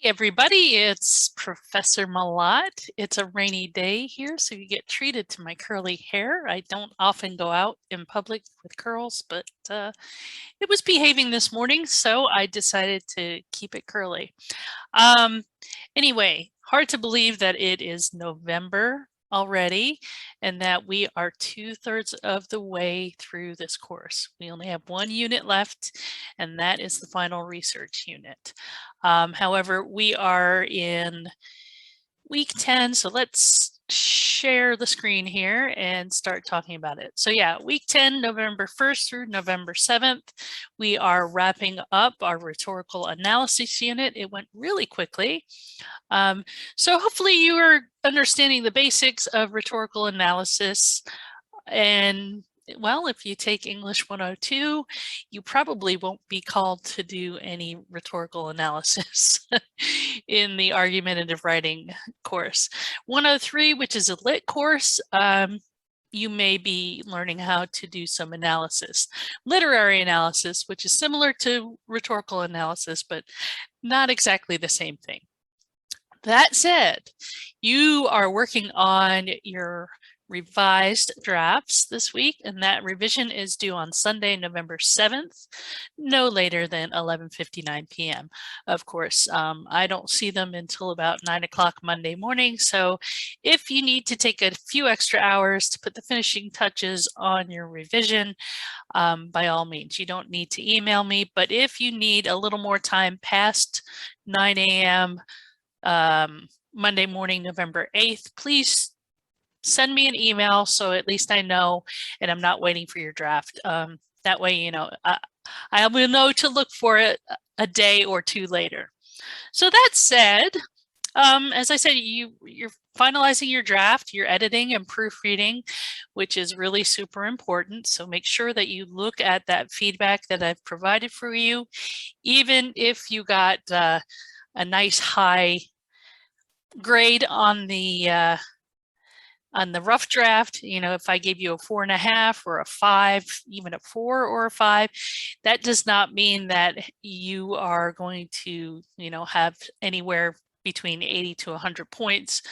Hey everybody, it's Professor Malat. It's a rainy day here, so you get treated to my curly hair. I don't often go out in public with curls, but it was behaving this morning, so I decided to keep it curly. Anyway, hard to believe that it is November already and that we are 2/3 of the way through this course. We only have one unit left, and that is the final research unit. However, we are in week 10, so let's share the screen here and start talking about it. So yeah, week 10, November 1st through November 7th, we are wrapping up our rhetorical analysis unit. It went really quickly. So hopefully you are understanding the basics of rhetorical analysis. And well, if you take English 102, you probably won't be called to do any rhetorical analysis in the argumentative writing course. 103, which is a lit course, you may be learning how to do some analysis. Literary analysis, which is similar to rhetorical analysis, but not exactly the same thing. That said, you are working on your revised drafts this week, and that revision is due on Sunday, November 7th, no later than 11:59 p.m. Of course, I don't see them until about 9 o'clock Monday morning, so if you need to take a few extra hours to put the finishing touches on your revision, by all means, you don't need to email me, but if you need a little more time past 9 a.m., Monday morning, November 8th, please send me an email so at least I know and I'm not waiting for your draft. That way, you know, I will know to look for it a day or two later. So that said, as I said, you're finalizing your draft, you're editing and proofreading, which is really super important. So make sure that you look at that feedback that I've provided for you, even if you got a nice high grade on the rough draft. You know, if I gave you a 4.5 or a 5, even a 4 or a 5, that does not mean that you are going to, you know, have anywhere between 80 to 100 points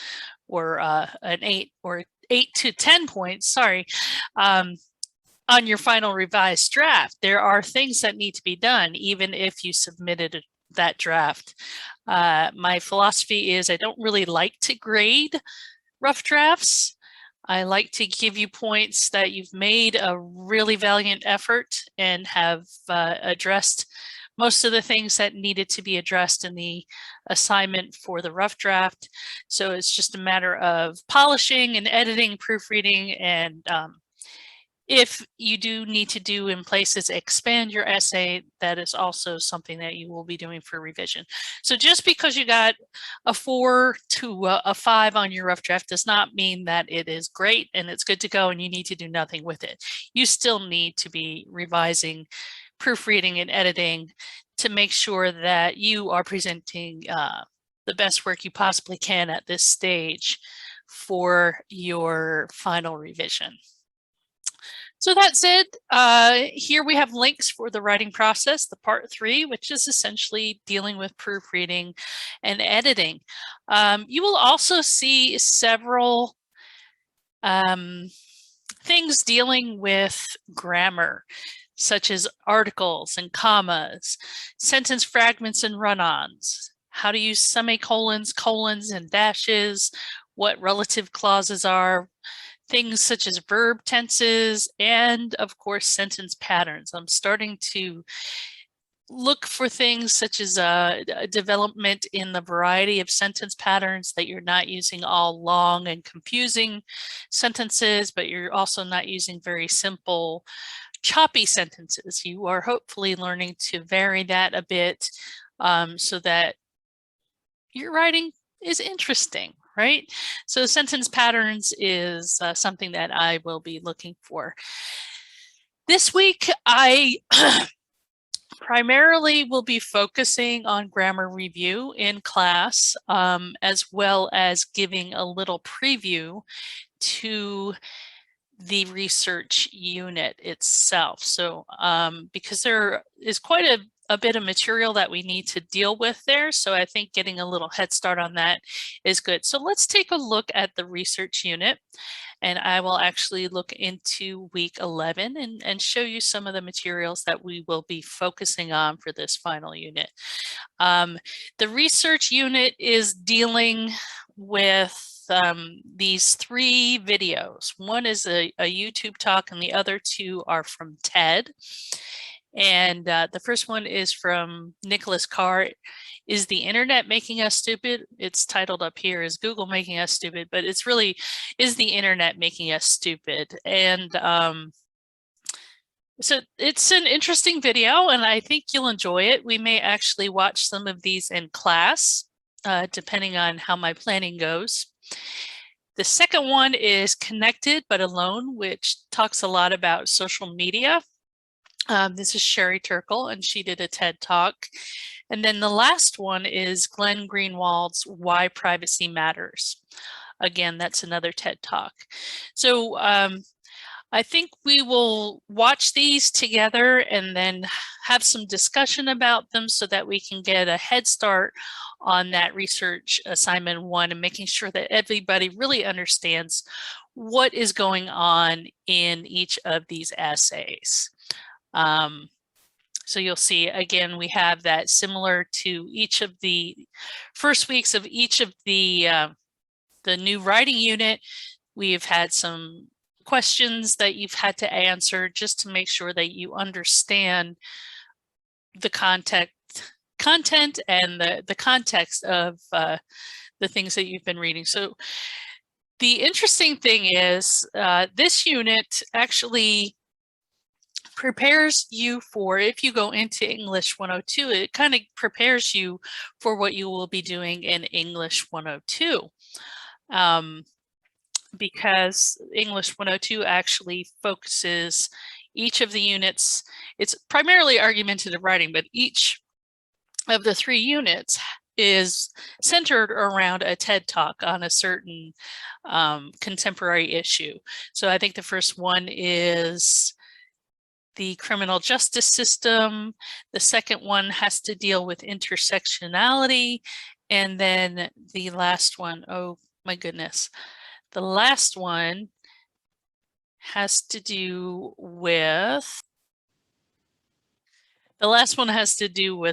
or an 8 or 8 to 10 points, sorry, on your final revised draft. There are things that need to be done, even if you submitted that draft. My philosophy is I don't really like to grade rough drafts. I like to give you points that you've made a really valiant effort and have addressed most of the things that needed to be addressed in the assignment for the rough draft. So it's just a matter of polishing and editing, proofreading, and if you do need to do in places expand your essay, that is also something that you will be doing for revision. So just because you got a 4 to a 5 on your rough draft does not mean that it is great and it's good to go and you need to do nothing with it. You still need to be revising, proofreading, and editing to make sure that you are presenting the best work you possibly can at this stage for your final revision. So that said, here we have links for the writing process, the part 3, which is essentially dealing with proofreading and editing. You will also see several things dealing with grammar, such as articles and commas, sentence fragments and run-ons, how to use semicolons, colons, and dashes, what relative clauses are, things such as verb tenses, and of course, sentence patterns. I'm starting to look for things such as a development in the variety of sentence patterns, that you're not using all long and confusing sentences, but you're also not using very simple, choppy sentences. You are hopefully learning to vary that a bit so that your writing is interesting, right? So sentence patterns is something that I will be looking for. This week, I primarily will be focusing on grammar review in class, as well as giving a little preview to the research unit itself. So because there is quite a bit of material that we need to deal with there. So I think getting a little head start on that is good. So let's take a look at the research unit. And I will actually look into week 11 and show you some of the materials that we will be focusing on for this final unit. The research unit is dealing with these 3 videos. One is a YouTube talk and the other 2 are from TED. And the first one is from Nicholas Carr. Is the internet making us stupid? It's titled up here, Is Google making us stupid? But it's really, is the internet making us stupid? And so it's an interesting video and I think you'll enjoy it. We may actually watch some of these in class, depending on how my planning goes. The second one is Connected but Alone, which talks a lot about social media. This is Sherry Turkle, and she did a TED Talk. And then the last one is Glenn Greenwald's Why Privacy Matters. Again, that's another TED Talk. So I think we will watch these together and then have some discussion about them so that we can get a head start on that research assignment 1 and making sure that everybody really understands what is going on in each of these essays. So you'll see, again, we have that similar to each of the first weeks of each of the new writing unit. We've had some questions that you've had to answer just to make sure that you understand the content and the context of the things that you've been reading. So the interesting thing is this unit actually prepares you for, if you go into English 102, it kind of prepares you for what you will be doing in English 102. Because English 102 actually focuses each of the units. It's primarily argumentative writing, but each of the 3 units is centered around a TED Talk on a certain contemporary issue. So I think the first one is the criminal justice system. The second one has to deal with intersectionality. And then the last one, oh my goodness, the last one has to do with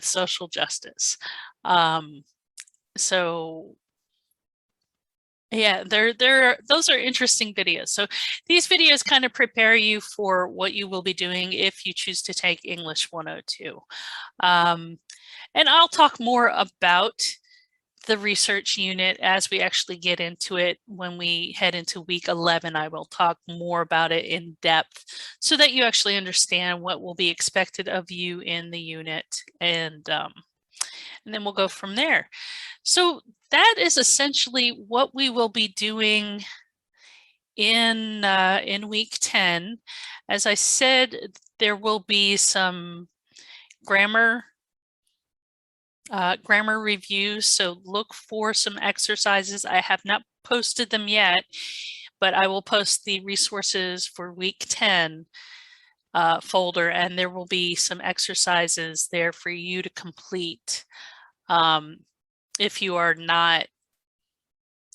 social justice. So yeah, those are interesting videos. So these videos kind of prepare you for what you will be doing if you choose to take English 102. And I'll talk more about the research unit as we actually get into it. When we head into week 11, I will talk more about it in depth so that you actually understand what will be expected of you in the unit, and then we'll go from there. So that is essentially what we will be doing in week 10. As I said, there will be some grammar reviews, so look for some exercises. I have not posted them yet, but I will post the resources for week 10 folder, and there will be some exercises there for you to complete if you are not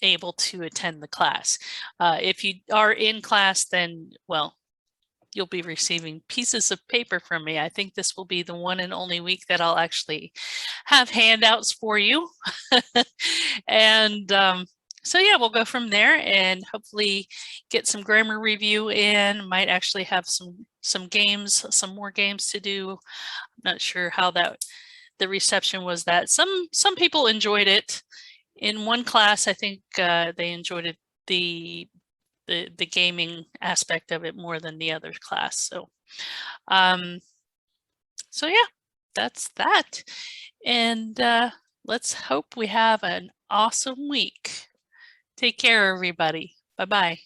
able to attend the class. If you are in class, then, well, you'll be receiving pieces of paper from me. I think this will be the one and only week that I'll actually have handouts for you. And so yeah, we'll go from there and hopefully get some grammar review in. Might actually have some games, some more games to do. I'm not sure how the reception was. That some people enjoyed it. In one class, I think they enjoyed it, the gaming aspect of it more than the other class. So so yeah, that's that. And let's hope we have an awesome week. Take care, everybody. Bye-bye.